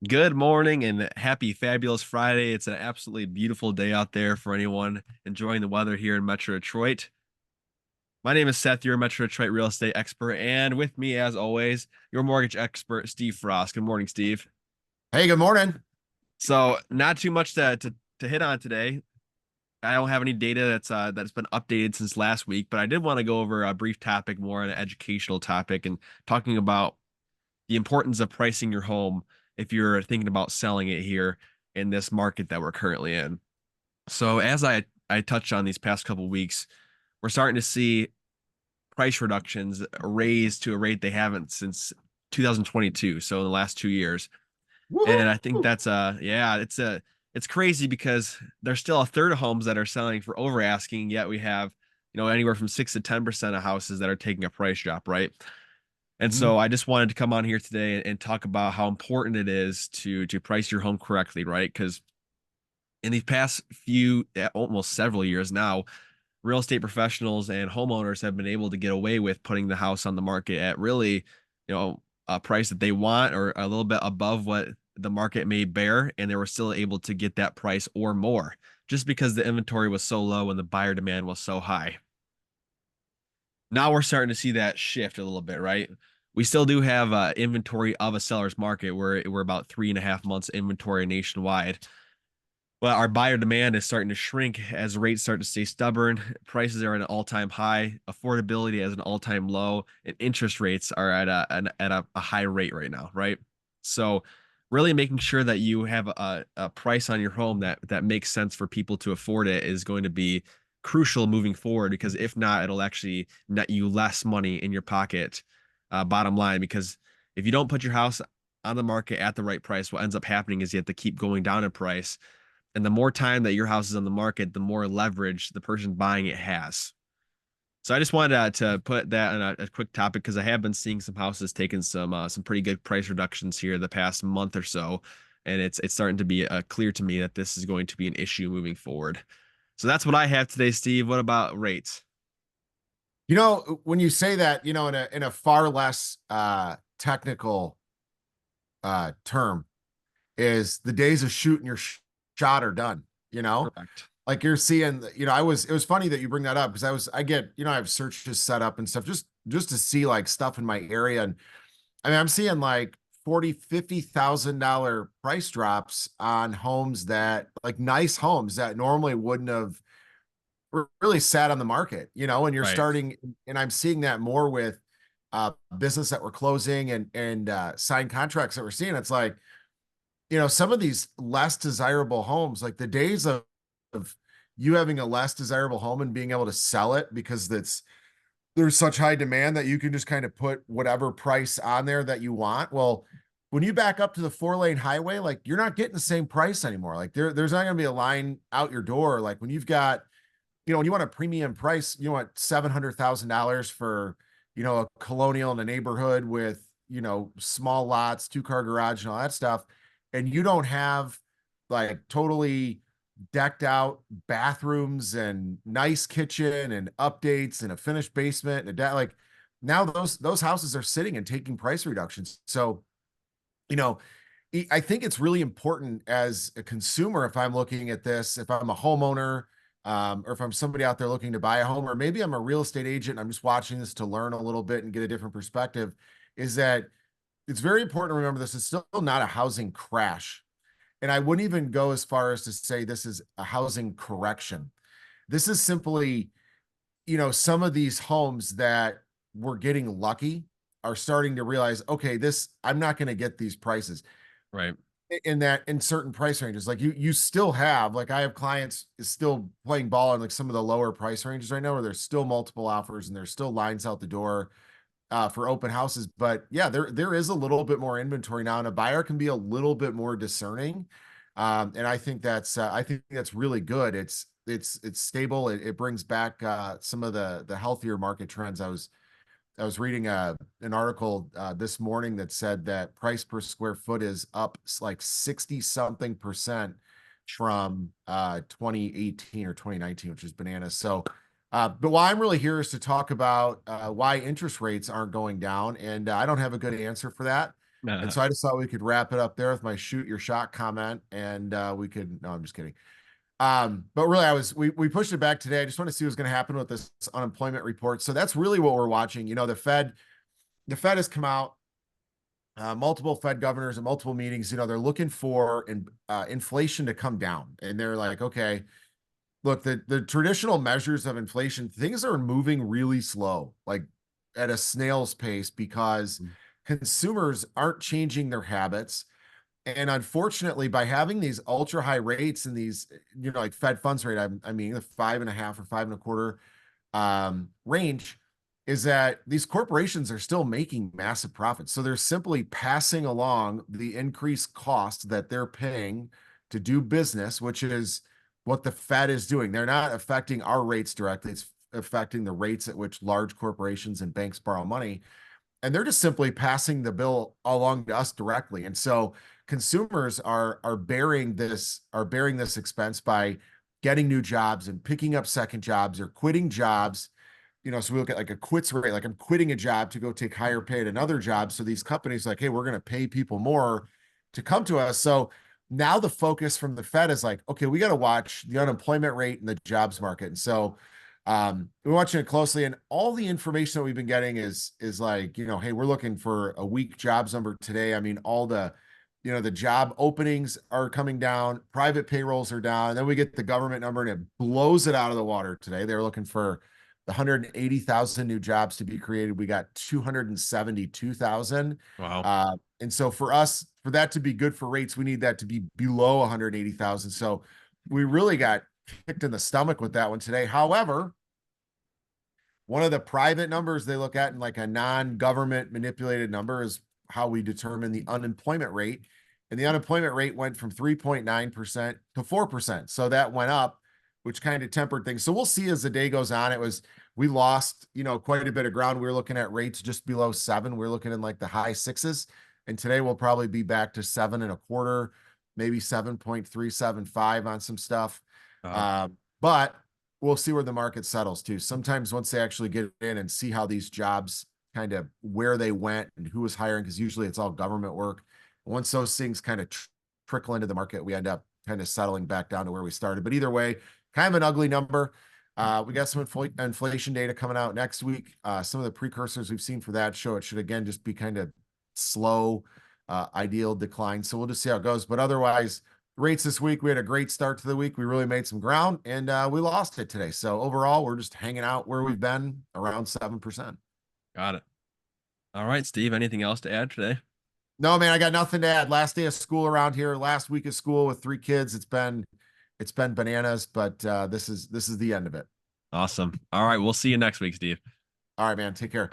Good morning and happy fabulous Friday. It's an absolutely beautiful day out there for anyone enjoying the weather here in Metro Detroit. My name is Seth, your Metro Detroit real estate expert, and with me, as always, your mortgage expert, Steve Frost. Good morning, Steve. Hey, good morning. So, not too much to hit on today. I don't have any data that's been updated since last week, but I did want to go over a brief topic, more an educational topic, and talking about the importance of pricing your home if you're thinking about selling it here in this market that we're currently in. So as I touched on these past couple weeks, we're starting to see price reductions raised to a rate they haven't since 2022, so in the last 2 years. And I think Woohoo! that's yeah, it's crazy because there's still a third of homes that are selling for over asking, yet we have, anywhere from 6 to 10% of houses that are taking a price drop, right? And Mhm. so I just wanted to come on here today and talk about how important it is to price your home correctly, right? Because in these past few, almost several years now, real estate professionals and homeowners have been able to get away with putting the house on the market at really, a price that they want or a little bit above what the market may bear, and they were still able to get that price or more, just because the inventory was so low and the buyer demand was so high. Now we're starting to see that shift a little bit, right? We still do have inventory of a seller's market. We're about 3.5 months inventory nationwide. But our buyer demand is starting to shrink as rates start to stay stubborn. Prices are at an all-time high, affordability is an all-time low, and interest rates are at a high rate right now, right? So really making sure that you have a price on your home that makes sense for people to afford it is going to be crucial moving forward, because if not, it'll actually net you less money in your pocket, bottom line. Because if you don't put your house on the market at the right price, what ends up happening is you have to keep going down in price, and the more time that your house is on the market, the more leverage the person buying it has. So I just wanted to put that in a quick topic, because I have been seeing some houses taking some pretty good price reductions here the past month or so, and it's starting to be clear to me that this is going to be an issue moving forward. So that's what I have today, Steve. What about rates? When you say that, in a far less technical term, is the days of shooting your shot are done. Correct. Like you're seeing, it was funny that you bring that up because I get, I have searches set up and stuff just to see like stuff in my area. And I mean, I'm seeing like 40, $50,000 price drops on homes that like nice homes that normally wouldn't have really sat on the market, and you're Right. starting, and I'm seeing that more with business that we're closing and signed contracts that we're seeing. It's like, some of these less desirable homes, like the days of you having a less desirable home and being able to sell it because there's such high demand that you can just kind of put whatever price on there that you want. Well, when you back up to the 4-lane highway, like you're not getting the same price anymore. Like there's not going to be a line out your door. Like when you've got, when you want a premium price, you want $700,000 for, a colonial in a neighborhood with, small lots, 2-car garage and all that stuff. And you don't have like totally decked out bathrooms and nice kitchen and updates and a finished basement and like now those houses are sitting and taking price reductions. So, you know, I think it's really important as a consumer, if I'm looking at this, if I'm a homeowner, or if I'm somebody out there looking to buy a home, or maybe I'm a real estate agent, I'm just watching this to learn a little bit and get a different perspective, is that it's very important to remember this is still not a housing crash. And I wouldn't even go as far as to say this is a housing correction. This is simply, some of these homes that were getting lucky are starting to realize, okay, I'm not going to get these prices Right. in certain price ranges. Like you still have, like I have clients is still playing ball in like some of the lower price ranges right now where there's still multiple offers and there's still lines out the door for open houses. But yeah, there is a little bit more inventory now, and a buyer can be a little bit more discerning. And I think that's really good. It's stable. It brings back some of the healthier market trends. I was reading an article this morning that said that price per square foot is up like 60 something percent from 2018 or 2019, which is bananas. So, but why I'm really here is to talk about why interest rates aren't going down. And I don't have a good answer for that. And so I just thought we could wrap it up there with my shoot your shot comment, and we could. No, I'm just kidding. But really, we pushed it back today. I just want to see what's going to happen with this unemployment report. So that's really what we're watching. The Fed has come out, multiple Fed governors and multiple meetings. They're looking for inflation to come down, and they're like, okay, look, the traditional measures of inflation, things are moving really slow, like at a snail's pace, because consumers aren't changing their habits. And unfortunately, by having these ultra high rates and these, like Fed funds rate, I mean, the 5.5 or 5.25 range, is that these corporations are still making massive profits. So they're simply passing along the increased cost that they're paying to do business, which is what the Fed is doing. They're not affecting our rates directly. It's affecting the rates at which large corporations and banks borrow money, and they're just simply passing the bill along to us directly. And so consumers are bearing this expense by getting new jobs and picking up second jobs or quitting jobs. So we look at like a quits rate, like I'm quitting a job to go take higher pay at another job. So these companies like, hey, we're going to pay people more to come to us. So now the focus from the Fed is like, okay, we got to watch the unemployment rate and the jobs market. And so we're watching it closely, and all the information that we've been getting is like, hey, we're looking for a weak jobs number today. I mean, all the job openings are coming down, private payrolls are down, and then we get the government number and it blows it out of the water today. They're looking for the 180,000 new jobs to be created. We got 272,000. Wow. And so for that to be good for rates, we need that to be below 180,000. So we really got kicked in the stomach with that one today. However, one of the private numbers they look at in like a non-government manipulated number is how we determine the unemployment rate. And the unemployment rate went from 3.9% to 4%. So that went up, which kind of tempered things. So we'll see as the day goes on. We lost, quite a bit of ground. We were looking at rates just below 7. We are looking in like the high 6s. And today we'll probably be back to 7.25, maybe 7.375 on some stuff. Wow. But we'll see where the market settles too. Sometimes once they actually get in and see how these jobs kind of where they went and who was hiring, because usually it's all government work. Once those things kind of trickle into the market, we end up kind of settling back down to where we started. But either way, kind of an ugly number. We got some inflation data coming out next week. Some of the precursors we've seen for that show it should again just be kind of slow, ideal decline. So we'll just see how it goes. But otherwise, rates this week, we had a great start to the week. We really made some ground, and we lost it today. So overall, we're just hanging out where we've been, around 7%. Got it. All right, Steve, anything else to add today? No, man, I got nothing to add. Last day of school around here, last week of school with 3 kids. It's been bananas, but this is the end of it. Awesome. All right, we'll see you next week, Steve. All right, man, take care.